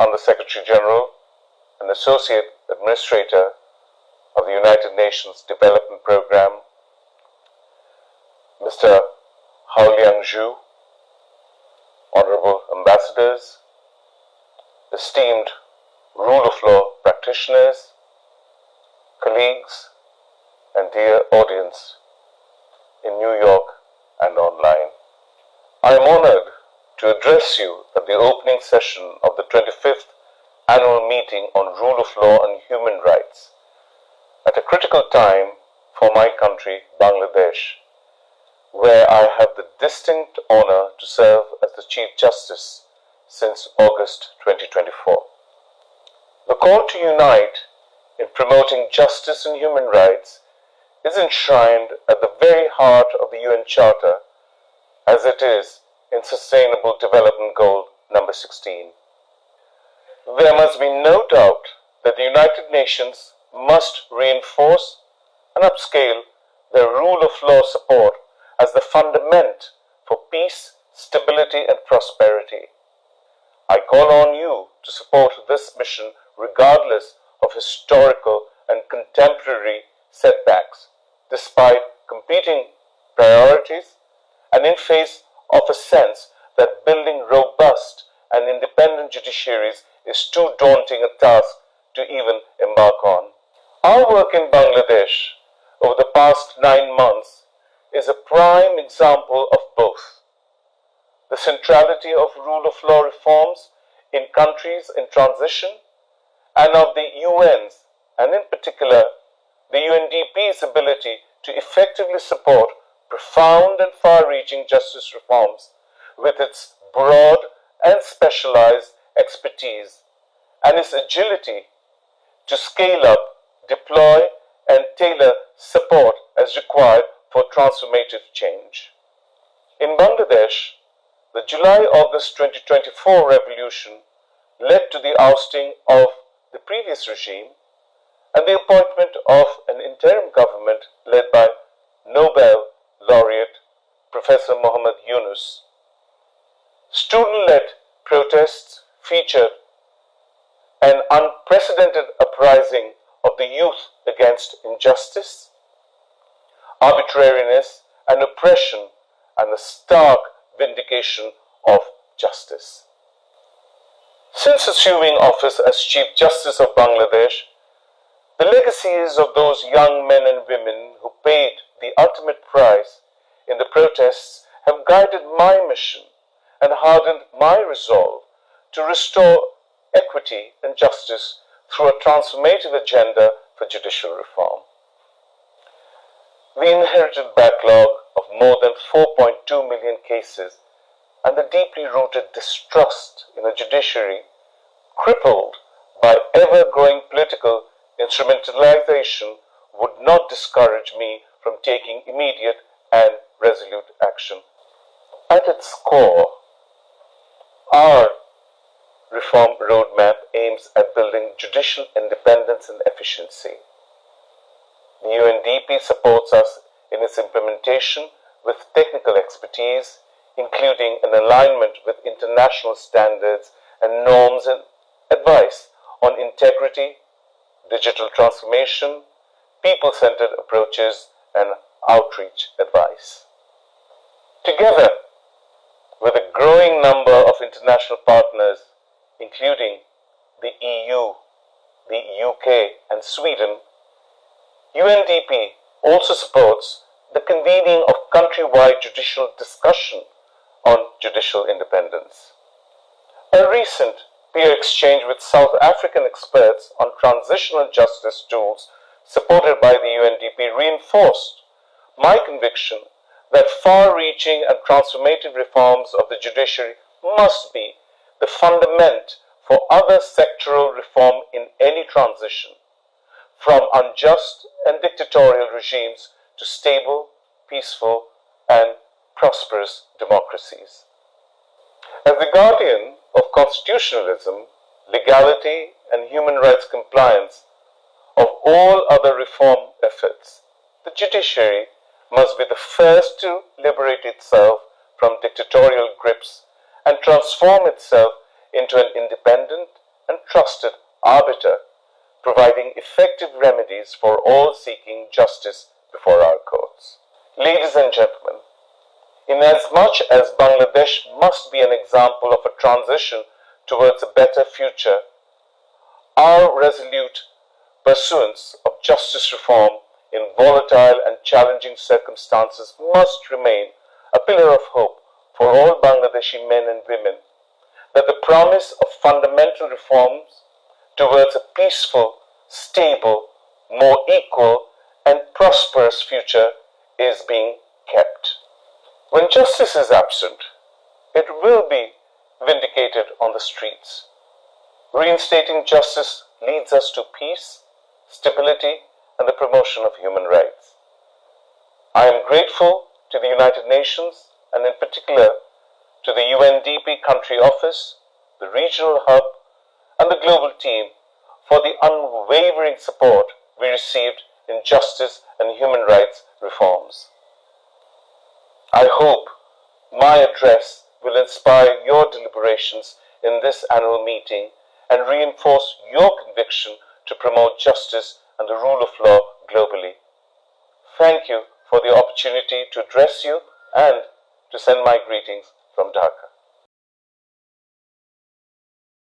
Under Secretary General and Associate Administrator of the United Nations Development Programme, Mr. Haoliang Zhu, Honorable Ambassadors, esteemed rule of law practitioners, colleagues, and dear audience in New York and online. I am honored to address you at the opening session of the 25th Annual Meeting on Rule of Law and Human Rights at a critical time for my country, Bangladesh, where I have the distinct honor to serve as the Chief Justice since August 2024. The call to unite in promoting justice and human rights is enshrined at the very heart of the UN Charter, as it is in Sustainable Development Goal number 16. There must be no doubt that the United Nations must reinforce and upscale their rule of law support as the fundament for peace, stability, and prosperity. I call on you to support this mission regardless of historical and contemporary setbacks, despite competing priorities and in face of a sense that building robust and independent judiciaries is too daunting a task to even embark on. Our work in Bangladesh over the past 9 months is a prime example of both. The centrality of rule of law reforms in countries in transition and of the UN's, and in particular the UNDP's ability to effectively support profound and far-reaching justice reforms with its broad and specialized expertise and its agility to scale up, deploy, and tailor support as required for transformative change. In Bangladesh, the July-August 2024 revolution led to the ousting of the previous regime and the appointment of an interim government led by Nobel laureate Professor Muhammad Yunus. Student-led protests featured an unprecedented uprising of the youth against injustice, arbitrariness, and oppression, and the stark vindication of justice. Since assuming office as Chief Justice of Bangladesh, the legacies of those young men and women who paid the ultimate price in the protests have guided my mission and hardened my resolve to restore equity and justice through a transformative agenda for judicial reform. The inherited backlog of more than 4.2 million cases and the deeply rooted distrust in the judiciary, crippled by ever-growing political instrumentalization, would not discourage me from taking immediate and resolute action. At its core, our reform roadmap aims at building judicial independence and efficiency. The UNDP supports us in its implementation with technical expertise, including an alignment with international standards and norms, and advice on integrity, digital transformation, people-centered approaches, and outreach advice. Together with a growing number of international partners, including the EU, the UK, and Sweden, UNDP also supports the convening of countrywide judicial discussion on judicial independence. A recent peer exchange with South African experts on transitional justice tools supported by the UNDP reinforced my conviction that far-reaching and transformative reforms of the judiciary must be the fundament for other sectoral reform in any transition, from unjust and dictatorial regimes to stable, peaceful, and prosperous democracies. As the guardian of constitutionalism, legality, and human rights compliance of all other reform efforts, the judiciary must be the first to liberate itself from dictatorial grips and transform itself into an independent and trusted arbiter, providing effective remedies for all seeking justice before our courts. Ladies and gentlemen, inasmuch as Bangladesh must be an example of a transition towards a better future, our resolute pursuance of justice reform in volatile and challenging circumstances must remain a pillar of hope for all Bangladeshi men and women, that the promise of fundamental reforms towards a peaceful, stable, more equal, and prosperous future is being kept. When justice is absent, it will be vindicated on the streets. Reinstating justice leads us to peace, stability, and the promotion of human rights. I am grateful to the United Nations, and in particular to the UNDP Country Office, the Regional Hub, and the Global Team for the unwavering support we received in justice and human rights reforms. I hope my address will inspire your deliberations in this annual meeting and reinforce your conviction to promote justice and the rule of law globally. Thank you for the opportunity to address you and to send my greetings from Dhaka.